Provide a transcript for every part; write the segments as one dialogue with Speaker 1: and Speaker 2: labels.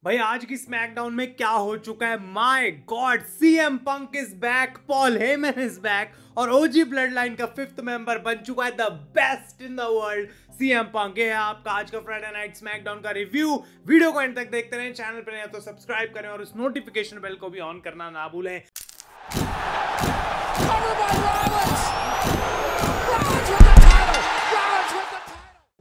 Speaker 1: भाई आज की स्मैकडाउन में क्या हो चुका है? My God, CM Punk is back, Paul Heyman is back और ओजी ब्लड लाइन का फिफ्थ मेंबर बन चुका है the best in the world CM Punk. ये है आपका आज का फ्राइडे नाइट स्मैकडाउन का रिव्यू। वीडियो को एंड तक देखते रहें, चैनल पर नए तो सब्सक्राइब करें और उस नोटिफिकेशन बेल को भी ऑन करना ना भूलें।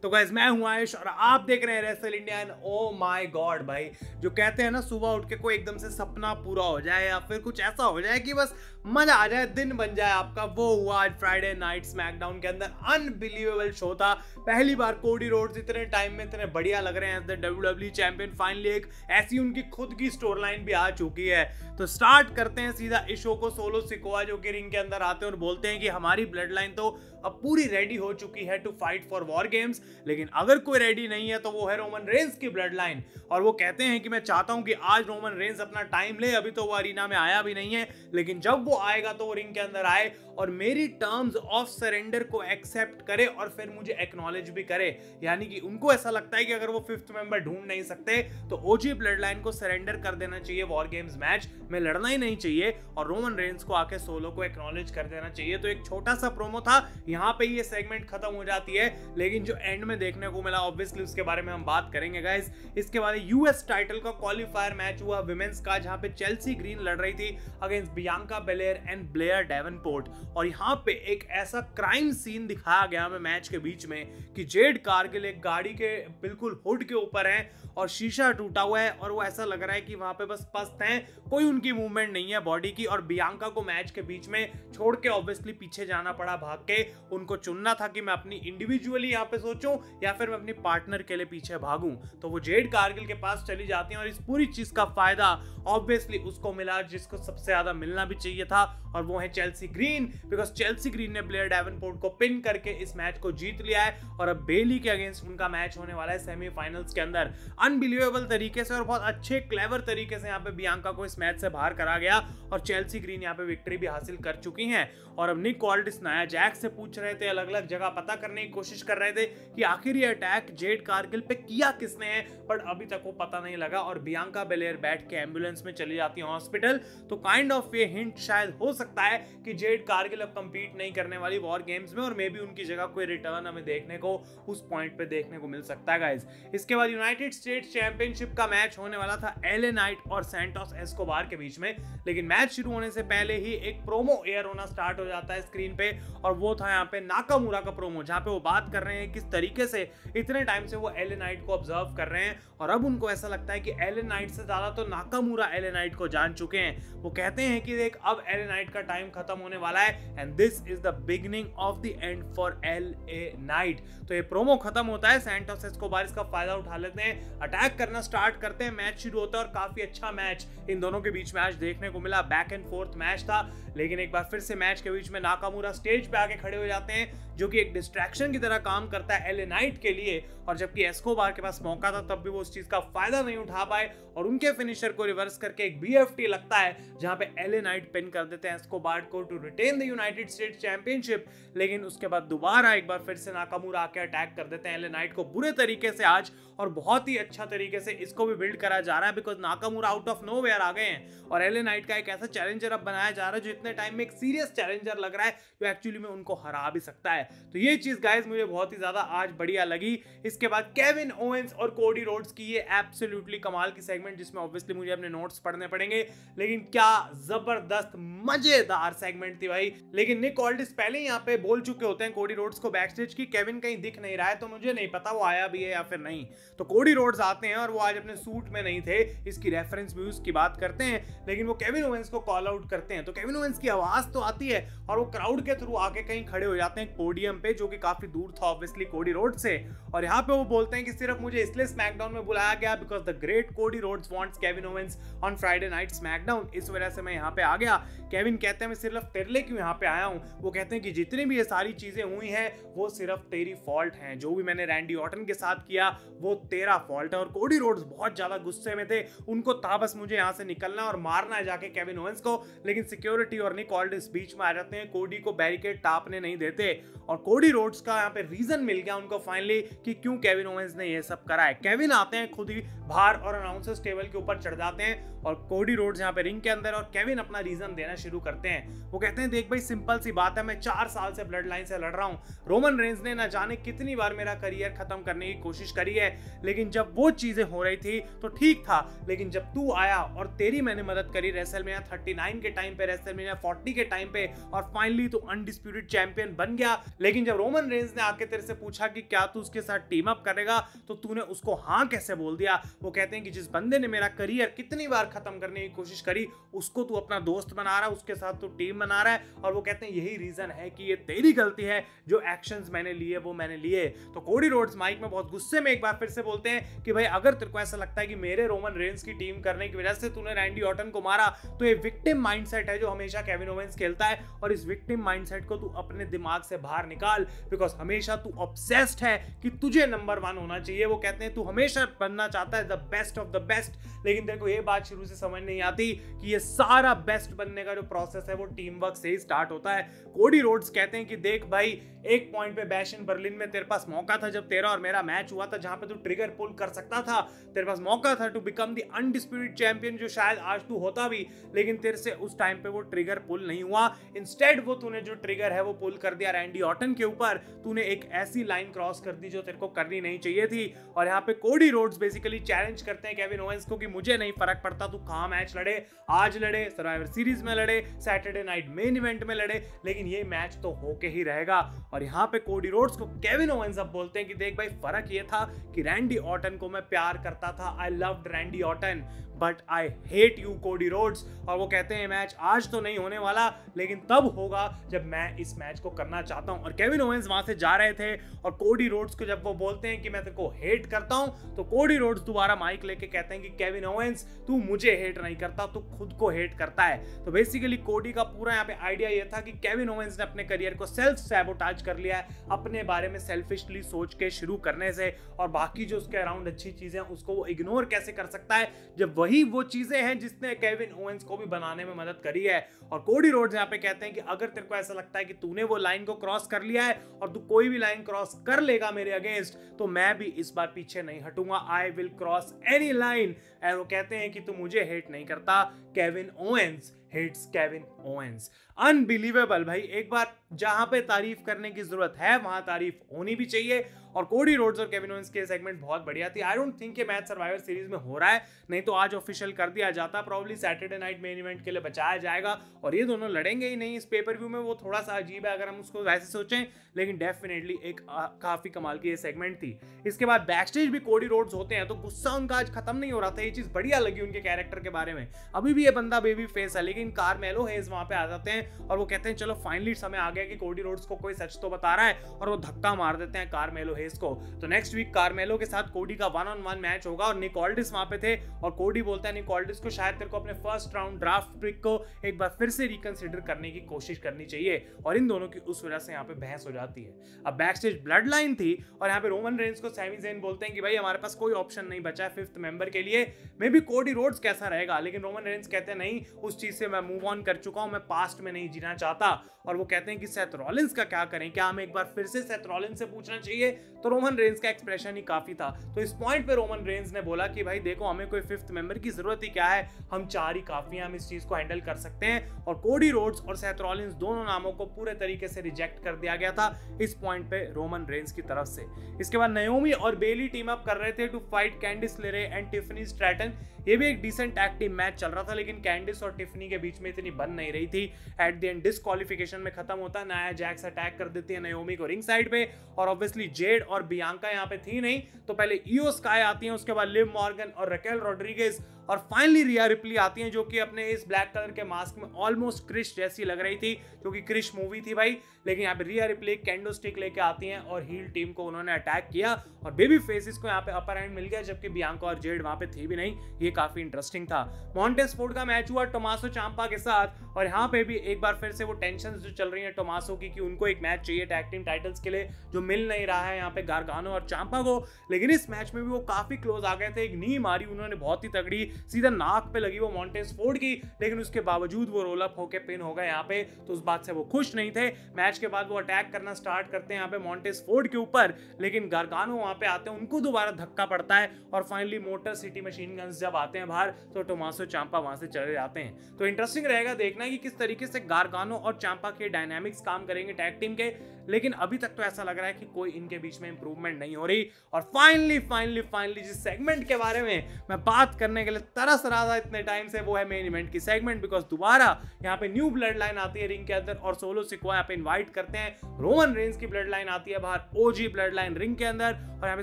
Speaker 1: तो गाइस मैं हूं आयुष और आप देख रहे हैं wrestle India. Oh my God भाई, जो कहते हैं ना सुबह उठ के कोई एकदम से सपना पूरा हो जाए या फिर कुछ ऐसा हो जाए कि बस मजा आ जाए, दिन बन जाए आपका, वो हुआ आज फ्राइडे नाइट स्मैकडाउन के अंदर। अनबिलीवेबल शो था। पहली बार कोडी रोड्स इतने टाइम में इतने बढ़िया लग रहे हैं as the WWE champion. Finally एक ऐसी उनकी खुद की स्टोर लाइन भी आ चुकी है। तो स्टार्ट करते हैं सीधा इस शो को। सोलो सिकोआ जो कि रिंग के अंदर आते हैं और बोलते हैं कि हमारी ब्लड लाइन तो अब पूरी रेडी हो चुकी है to fight for war games, लेकिन अगर कोई रेडी नहीं है तो वो है रोमन रेंस की ब्लड लाइन। और वो कहते हैं कि मैं चाहता हूं कि आज रोमन रेंस अपना टाइम ले। अभी तो वो अरीना में आया भी नहीं है, लेकिन जब वो आएगा तो वो रिंग के अंदर आए और मेरी टर्म्स ऑफ सरेंडर को एक्सेप्ट करे और फिर मुझे एक्नॉलेज भी करे। यानी कि उनको ऐसा लगता है कि अगर वो फिफ्थ मेंबर ढूंढ नहीं सकते तो ओजी ब्लड लाइन को सरेंडर कर देना चाहिए, वॉर गेम्स मैच में लड़ना ही नहीं चाहिए और रोमन रेंस को आके सोलो को एक्नॉलेज कर देना चाहिए। तो एक छोटा सा प्रोमो था, यहाँ पे ये सेगमेंट खत्म हो जाती है। लेकिन जो एंड में देखने को मिला ऑब्वियसली उसके बारे में हम बात करेंगे गाइस। इसके बाद यूएस टाइटल का क्वालिफायर मैच हुआ विमेंस का, जहां पे चेल्सी ग्रीन लड़ रही थी against Bianca Belair and Blair Davenport. और यहाँ पे एक ऐसा क्राइम सीन दिखाया गया हमें मैच के बीच में कि जेड कारगिल एक गाड़ी के बिल्कुल हुड के ऊपर है और शीशा टूटा हुआ है और वो ऐसा लग रहा है कि वहां पे बस पस्त हैं, कोई उनकी मूवमेंट नहीं है बॉडी की। और बियांका को मैच के बीच में छोड़ के ऑब्वियसली पीछे जाना पड़ा भाग के। उनको चुनना था कि मैं अपनी इंडिविजुअली यहाँ पे सोचूं या फिर मैं अपनी पार्टनर के लिए पीछे भागूं। तो वो जेड कारगिल के पास चली जाती हैं और इस पूरी चीज का फायदा ऑब्वियसली उसको मिला जिसको सबसे ज्यादा मिलना भी चाहिए था, और वो है Chelsea green. Because Chelsea green ने ब्लेयर डेवनपोर्ट को पिन करके इस मैच को जीत लिया है और अब बेली के अगेंस्ट उनका मैच होने वाला है सेमीफाइनल्स के अंदर। अनबिलीवेबल तरीके से और बहुत अच्छे क्लेवर तरीके से यहाँ पे बियांका को इस मैच से बाहर करा गया और चेल्सी ग्रीन यहाँ पे विक्ट्री भी हासिल कर चुकी हैं। और अब निक ऑल्डिस नया जैक से पूछ रहे थे, अलग अलग जगह पता करने की कोशिश कर रहे थे कि आखिर ये अटैक जेड कारगिल पे किया किसने है, बट अभी तक वो पता नहीं लगा। और बियांका बेलेयर बैठ के एम्बुलेंस में चली जाती है हॉस्पिटल। तो काइंड ऑफ ये हिंट शायद हो सकता है कि जेड कारगिल अब कंपीट नहीं करने वाली वॉर गेम्स में और मे बी उनकी जगह कोई रिटर्न हमें देखने को उस पॉइंट पे देखने को मिल सकता है गाइस। इसके बाद यूनाइटेड स्टेट्स चैंपियनशिप का मैच होने वाला था एले नाइट और सैंटोस एस्कोबार के बीच में, लेकिन मैच शुरू होने से पहले ही एक प्रोमो एयर होना स्टार्ट हो जाता है स्क्रीन पे। और वो था यहाँ पे नाकामुरा का प्रोमो, जहाँ पे वो बात कर रहे हैं किस तरीके से इतने टाइम से वो एले नाइट को ऑब्जर्व कर रहे हैं और अब उनको ऐसा लगता है कि एले नाइट से ज्यादा तो नाकामुरा एले नाइट को जान चुके हैं। वो कहते हैं कि देख अब एले नाइट का टाइम खत्म होने वाला है and this is the beginning of the end for LA night. तो ये प्रोमो खत्म होता है, सैंटोस एस्कोबार इसका फायदा उठा लेते हैं, अटैक करना स्टार्ट करते हैं, मैच शुरू होता है और काफी अच्छा मैच इन दोनों के बीच में आज देखने को मिला। बैक एंड फोर्थ मैच था, लेकिन एक बार फिर से मैच के बीच में नाकामुरा स्टेज पे आके खड़े हो जाते हैं, जो कि एक डिस्ट्रैक्शन की तरह काम करता है एले नाइट के लिए। और जबकि एस्कोबार के पास मौका था तब भी वो उस चीज का फायदा नहीं उठा पाए और उनके फिनिशर को रिवर्स करके एक बीएफटी लगता है, जहां पे एले नाइट पिन कर देते हैं एस्कोबार को to retain the United States championship. लेकिन उसके बाद दोबारा एक बार फिर से नाकामुरा आके अटैक कर देते हैं एले नाइट को बुरे तरीके से आज, और बहुत ही अच्छा तरीके से इसको भी बिल्ड करा जा रहा है because Nakamura out of nowhere आ गए हैं और एले नाइट का एक ऐसा चैलेंजर अब बनाया जा रहा है जो इतने टाइम में एक सीरियस चैलेंजर लग रहा है जो एक्चुअली में उनको हरा भी सकता है। तो ये चीज गाइस मुझे बहुत ही ज्यादा आज बढ़िया लगी। इसके बाद केविन ओवेंस और कोडी रोड्स की ये एब्सोल्युटली कमाल की सेगमेंट, जिसमें ऑब्वियसली मुझे अपने नोट्स पढ़ने पड़ेंगे, लेकिन क्या जबरदस्त मजेदार सेगमेंट थी भाई। लेकिन निक ऑल्डिस पहले ही यहाँ पे बोल चुके होते हैं कोडी रोड्स को बैक स्टेज की केविन कहीं दिख नहीं रहा है, तो मुझे नहीं पता वो आया भी है या फिर नहीं। तो कोडी रोड्स आते हैं और वो आज अपने सूट में नहीं थे, इसकी रेफरेंस व्यूज की बात करते हैं, लेकिन वो केविन ओवेंस को कॉल आउट करते हैं। तो केविन ओवेंस की आवाज तो आती है और वो क्राउड के थ्रू आके कहीं खड़े हो जाते हैं पोडियम पे, जो कि काफी दूर था ऑब्वियसली कोडी रोड से। और यहाँ पे वो बोलते हैं कि सिर्फ मुझे इसलिए स्मैकडाउन में बुलाया गया because the great Cody Rhodes wants Kevin Owens on Friday night SmackDown, इस वजह से मैं यहाँ पे आ गया। केविन कहते हैं मैं सिर्फ तेरे लिए क्यों यहाँ पे आया हूँ। वो कहते हैं कि जितनी भी ये सारी चीजें हुई हैं वो सिर्फ तेरी फॉल्ट हैं, जो भी मैंने रैंडी ऑर्टन के साथ किया वो तेरा फॉल्ट है। और कोडी रोड्स बहुत ज्यादा गुस्से में थे, उनको था बस मुझे यहाँ से निकलना और मारना है जाके केविन ओवेंस को, लेकिन सिक्योरिटी और निक ऑल्डिस बीच में आ जाते हैं, कोडी को बैरिकेड टापने नहीं देते और कोडी रोड्स का यहाँ पे रीजन मिल गया उनको फाइनली कि क्यों केविन ओवेंस ने ये सब करा है। केविन आते हैं खुद ही बाहर और अनाउंसर्स टेबल के ऊपर चढ़ जाते हैं और कोडी रोड्स यहाँ पे रिंग के अंदर और केविन अपना रीजन देना शुरू करते हैं। वो कहते हैं देख भाई सिंपल सी बात है, मैं 4 साल से ब्लड लाइन से लड़ रहा हूँ। रोमन रेंज ने ना जाने कितनी बार मेरा करियर खत्म करने की कोशिश करी है, लेकिन जब वो चीजें हो रही थी तो ठीक था, लेकिन जब तू आया और तेरी मैंने मदद करी रेसलमेनिया 39 के टाइम पे, रेसलमेनिया 40 के टाइम पे, और फाइनली तू अनडिस्प्यूटेड चैंपियन बन गया। लेकिन जब रोमन रेंज ने आके तेरे से पूछा कि क्या तू उसके साथ टीम अप करेगा, तो तूने उसको हाँ कैसे बोल दिया। वो कहते हैं कि जिस बंदे ने मेरा करियर कितनी बार खत्म करने की कोशिश करी, उसको तू अपना दोस्त बना रहा है, उसके साथ तू टीम बना रहा है। और वो कहते हैं यही रीजन है कि ये तेरी गलती है, जो एक्शंस मैंने लिए वो मैंने लिए। तो कोडी रोड्स माइक में बहुत गुस्से में एक बार फिर से बोलते हैं कि भाई अगर तेरे को ऐसा लगता है कि मेरे रोमन रेंज की टीम करने की वजह से तूने रैंडी ऑर्टन को मारा, तो ये विक्टिम माइंडसेट है जो हमेशा केविन ओवेंस खेलता है, और इस विक्टिम माइंडसेट को तू अपने दिमाग से बाहर निकाल, बिकॉज हमेशा तू ऑब्सेस्ड है कि तुझे नंबर 1 होना चाहिए। वो कहते हैं तू हमेशा बनना चाहता है the best of the best, लेकिन तेरे को ये बात शुरू से समझ नहीं आती कि ये सारा बेस्ट बनने का जो प्रोसेस है वो टीम वर्क से ही स्टार्ट होता है। कोडी रोड्स कहते हैं कि देख भाई, एक पॉइंट पे बैश इन बर्लिन में तेरे पास मौका था जब तेरा और मेरा मैच हुआ था, जहां पे तू ट्रिगर पुल कर सकता था, तेरे पास मौका था to become the undisputed champion, जो शायद आज तू होता भी, लेकिन तेरे से उस टाइम पे वो ट्रिगर पुल नहीं हुआ। इंस्टेड वो तूने जो ट्रिगर है वो पुल कर दिया रैंडी ऑर्टन के ऊपर। तूने एक ऐसी लाइन क्रॉस कर दी जो तेरे को करनी नहीं चाहिए थी। और यहाँ पे कोडी रोड्स बेसिकली चैलेंज करते हैं केविन ओवेंस को कि मुझे नहीं फर्क पड़ता तू कहां मैच लड़े, आज लड़े, सर्वाइवर सीरीज में लड़े, सैटरडे नाइट मेन इवेंट में लड़े, लेकिन ये मैच तो होके ही रहेगा। और यहाँ पे कोडी रोड्स को केविन ओवेंस अब बोलते हैं कि देख भाई, फर्क ये था कि रैंडी ऑर्टन को मैं प्यार करता था, I loved Randy Orton, but I hate you Cody Rhodes. और वो कहते हैं मैच आज तो नहीं होने वाला, लेकिन तब होगा जब मैं इस मैच को करना चाहता हूं। और केविन ओवेंस वहां से जा रहे थे और कोडी रोड्स को जब वो बोलते हैं कि मैं तेरे को हेट करता हूं, तो कोडी रोड्स दोबारा माइक लेके कहते हैं कि केविन ओवेंस, तू मुझे हेट नहीं करता, तू खुद को हेट करता है। तो बेसिकली कोडी का पूरा यहाँ पे आइडिया ये था कि केविन ओवेंस ने अपने करियर को सेल्फ सैबोटाज कर लिया है, अपने बारे में सेल्फिशली सोच के शुरू करने से, और बाकी जो उसके अराउंड अच्छी चीजें उसको वो इग्नोर कैसे कर सकता है, जब वही वो चीजें हैं जिसने केविन ओवेंस को भी बनाने में मदद करी है। और कोडी रोड्स यहाँ पे कहते हैं कि अगर तेरे को ऐसा लगता है कि तूने वो लाइन को क्रॉस कर लिया है और तू कोई भी लाइन क्रॉस कर लेगा मेरे अगेंस्ट, तो मैं भी इस बार पीछे नहीं हटूंगा, I will cross any line. और वो कहते हैं कि तू मुझे हेट नहीं करता, Kevin Owens hates Kevin Owens. Unbelievable भाई, एक बार जहां पे तारीफ करने की जरूरत है वहां तारीफ होनी भी चाहिए। और कोडी रोड्स और केविन ओवेंस के सेगमेंट बहुत बढ़िया थी। आई डोंट थिंक ये मैच सर्वाइवर सीरीज में हो रहा है, नहीं तो आज ऑफिशियल कर दिया जाता, probably Saturday night main event के लिए बचाया जाएगा, और ये दोनों लड़ेंगे ही नहीं इस पेपर व्यू में। वो थोड़ा सा अजीब है अगर हम उसको वैसे सोचें, लेकिन डेफिनेटली एक काफी कमाल की ये सेगमेंट थी। इसके बाद बैकस्टेज भी कोडी रोड्स होते हैं, तो गुस्सा उनका आज खत्म नहीं हो रहा था। ये चीज बढ़िया लगी उनके कैरेक्टर के बारे में। अभी भी ये बंदा बेबी फेस है, लेकिन कार्मेलो हेज वहां पे आ जाते हैं और वो कहते हैं चलो फाइनली समय आ गया कि कोडी रोड्स को कोई सच तो बता रहा है, और वो धक्का मार देते हैं कार्मेलो हेज को। तो नेक्स्ट वीक कार्मेलो के साथ कोडी का 1-on-1 मैच होगा, और निक ऑल्डिस वहां पे थे, और कोडी बोलता है निक ऑल्डिस को शायद तेरे को अपने फर्स्ट राउंड ड्राफ्ट पिक को एक बार फिर से रिकंसिडर करने की कोशिश करनी चाहिए, और इन दोनों की उस वजह से यहाँ पे बहस हो जाती है। अब बैकस्टेज ब्लड लाइन थी, और यहाँ पे रोमन रेंज को सैमी ज़ेन बोलते हैं कि भाई हमारे पास कोई ऑप्शन नहीं बचा है 5th मेंबर के लिए, मे बी कोडी रोड्स कैसा रहेगा, लेकिन रोमन रेंज कहते हैं नहीं, उस चीज से मैं मूव ऑन कर चुका हूं, मैं पास्ट में नहीं जीना चाहता। और वो कहते हैं कि सेथ रॉलिंस का क्या करें, क्या हमें एक बार फिर से सेथ रॉलिंस से पूछना चाहिए। तो रोमन रेंज का एक्सप्रेशन ही काफी था। तो इस पॉइंट पे रोमन रेंज ने बोला कि भाई देखो, हमें कोई 5th मेंबर की जरूरत ही क्या है, हम 4 ही काफी हैं, हम इस चीज को हैंडल कर सकते हैं। और कोडी रोड्स और सेथ रॉलिंस दोनों नामों को पूरे तरीके से रिजेक्ट कर दिया गया था इस पॉइंट पे रोमन रेंज की तरफ से। इसके बाद नाओमी और बेली टीम अप कर रहे थे टू फाइट कैंडिस लेरे एंड टिफनी स्ट्रैटन। ये भी एक डिसेंट टैग टीम मैच चल रहा था, लेकिन कैंडिस और टिफनी के बीच में इतनी बन नहीं रही थी। एट द एंड डिस्क्वालिफिकेशन में खत्म होता है, नाया जैक्स अटैक कर देती है नाओमी को रिंग साइड पे, और ऑब्वियसली जेड और बियांका यहाँ पे थी नहीं, तो पहले ईओ स्काई आती है, उसके बाद लिव मॉर्गन और रकेल रॉड्रिगेज, और फाइनली रिया रिप्ली आती हैं, जो कि अपने इस ब्लैक कलर के मास्क में ऑलमोस्ट क्रिश जैसी लग रही थी, जो कि क्रिश मूवी थी भाई। लेकिन यहाँ पे रिया रिप्ली कैंडो स्टिक लेके आती हैं और हील टीम को उन्होंने अटैक किया, और बेबी फेसिस को यहाँ पे अपर हैंड मिल गया, जबकि बियांका और जेड वहां पे थी भी नहीं। ये काफी इंटरेस्टिंग था। मॉन्टेस फोर्ड का मैच हुआ टोमासो चांपा के साथ, और यहाँ पे भी एक बार फिर से वो टेंशन जो चल रही है टोमासो की कि उनको एक मैच चाहिए टैग टीम टाइटल्स के लिए, जो मिल नहीं रहा है यहाँ पे गारगानो और चांपा को। लेकिन इस मैच में भी वो काफी क्लोज आ गए थे, एक नी मारी उन्होंने बहुत ही तगड़ी, सीधा नाक पे लगी वो मॉन्टेज फोर्ड की, लेकिन उसके बावजूद वो रोल अप होके पिन हो गए यहाँ पे, तो उस बात से वो खुश नहीं थे। मैच के बाद वो अटैक करना स्टार्ट करते हैं यहाँ पे मॉन्टेज फोर्ड के ऊपर, लेकिन गारगानो वहां पे आते हैं, उनको दोबारा धक्का पड़ता है और finally motor city machine guns जब आते हैं बाहर तो टोमासो चांपा वहां से चले जाते हैं। तो इंटरेस्टिंग रहेगा देखना कि किस तरीके से गारगानो और चांपा के डायनामिक्स काम करेंगे टैग टीम के, लेकिन अभी तक तो ऐसा लग रहा है कि कोई इनके बीच में इंप्रूवमेंट नहीं हो रही। और फाइनली जिस सेगमेंट के बारे में मैं बात करने के लिए तरस रहा था इतने टाइम से, वो है मेन इवेंट की सेगमेंट, बिकॉज दोबारा यहाँ पे न्यू ब्लड लाइन आती है रिंग के अंदर और सोलो सिकोआ यहाँ पे इन्वाइट करते हैं। रोमन रेंस की ब्लड लाइन आती है बाहर, ओजी ब्लड लाइन रिंग के अंदर, और यहाँ पे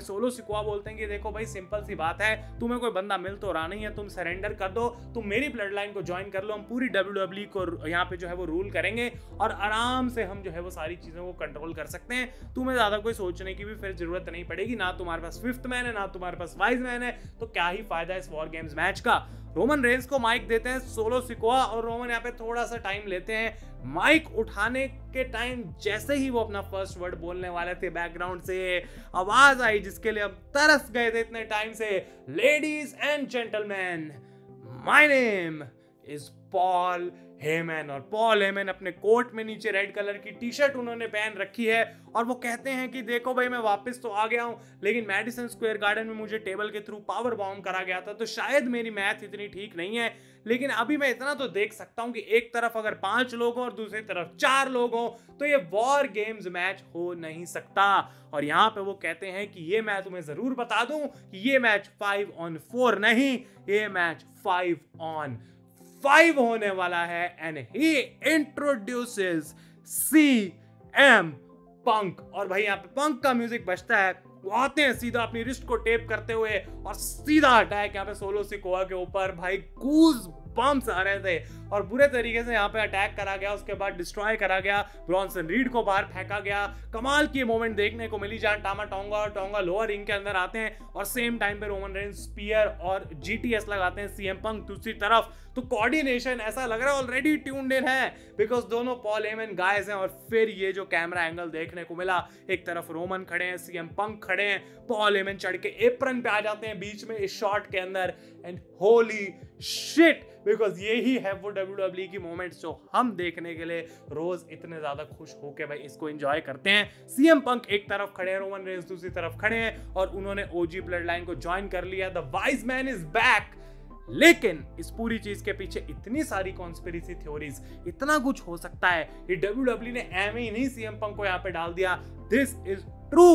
Speaker 1: सोलो सिकोआ बोलते हैं कि देखो भाई सिंपल सी बात है, तुम्हें कोई बंदा मिल तो रहा नहीं है, तुम सरेंडर कर दो, तुम मेरी ब्लड लाइन को ज्वाइन कर लो, हम पूरी WWE को यहाँ पे जो है वो रूल करेंगे और आराम से हम जो है वो सारी चीजों को कंट्रोल कर सकते हैं, तुम्हें ज्यादा कोई सोचने की भी फिर जरूरत नहीं पड़ेगी, ना तुम्हारे पास फिफ्थ मैन है ना तुम्हारे पास वाइज मैन है, तो क्या ही फायदा इस वॉर गेम्स मैच का। रोमन रेंस को माइक देते हैं सोलो सिकोआ और रोमन यहाँ पे थोड़ा सा टाइम लेते हैं। माइक उठाने के टाइम जैसे ही वो अपना फर्स्ट वर्ड बोलने वाले थे, बैकग्राउंड से आवाज आई जिसके लिए हम तरस गए थे इतने टाइम से, ladies and gentleman, my name is Paul Heyman. और पॉल हेमन अपने कोट में नीचे रेड कलर की टी शर्ट उन्होंने पहन रखी है और वो कहते हैं कि देखो भाई मैं वापस तो आ गया हूं, लेकिन मैडिसन स्क्वायर गार्डन में मुझे टेबल के थ्रू पावर बॉम्ब करा गया था, तो शायद मेरी मैथ इतनी ठीक नहीं है, लेकिन अभी मैं इतना तो देख सकता हूं कि एक तरफ अगर 5 लोग हो और दूसरी तरफ 4 लोग हो तो ये वॉर गेम्स मैच हो नहीं सकता। और यहाँ पे वो कहते हैं कि ये मैं तुम्हें जरूर बता दूं कि ये मैच 5 on 4 नहीं, ये मैच 5 on 5 होने वाला है। एंड ही इंट्रोड्यूसेस CM पंक, और भाई यहाँ पे पंक का म्यूजिक बजता है, वो आते हैं सीधा अपनी रिस्ट को टेप करते हुए और सीधा अटैक यहाँ पे सोलो सिकोआ के ऊपर। भाई गूज बम्स आ रहे थे और बुरे तरीके से यहाँ पे अटैक करा गया, उसके बाद डिस्ट्रॉय करा गया, ब्रॉन्सन रीड को बाहर फेंका गया। कमाल की मोमेंट देखने को मिली जहां टामा टोंगा लोअर रिंग के अंदर आते हैं और सेम टाइम पे रोमन रेंस स्पीयर और GTS लगाते हैं CM पंक दूसरी तरफ। तो कोऑर्डिनेशन ऐसा लग रहा है ऑलरेडी ट्यून्ड इन है, बिकॉज दोनों पॉल हेमन गाइस हैं। और फिर ये जो कैमरा एंगल देखने को मिला, एक तरफ रोमन खड़े हैं, CM पंक खड़े हैं, पॉल हेमन चढ़ के एप्रन पे आ जाते हैं बीच में इस शॉट के अंदर, एंड होली शिट, बिकॉज ये ही है वो WWE की मोमेंट्स जो हम देखने के लिए रोज इतने ज्यादा खुश होके भाई इसको एंजॉय करते हैं। CM पंक एक तरफ खड़े हैं, रोमन रेंस दूसरी तरफ खड़े हैं और उन्होंने OG ब्लड लाइन को ज्वाइन कर लिया। The wise man is back. लेकिन इस पूरी चीज के पीछे इतनी सारी कॉन्स्पिरेसी थ्योरीज, इतना कुछ हो सकता है, ये WWE ने एम ही नहीं CM पंक को यहाँ पे डाल दिया। This is true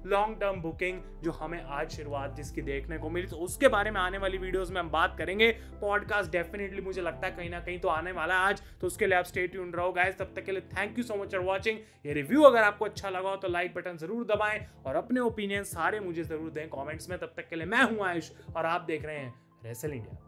Speaker 1: long term booking जो हमें आज शुरुआत जिसकी देखने को मिली, तो उसके बारे में आने वाली वीडियोस में हम बात करेंगे। पॉडकास्ट डेफिनेटली मुझे लगता है कहीं ना कहीं तो आने वाला है आज, तो उसके लिए आप स्टे ट्यून्ड रहो गाइस। तब तक के लिए thank you so much for watching. ये रिव्यू अगर आपको अच्छा लगा हो तो लाइक बटन जरूर दबाएं और अपने ओपिनियन सारे मुझे जरूर दें कमेंट्स में। तब तक के लिए मैं हूं आयुष और आप देख रहे हैं रेसल इंडिया।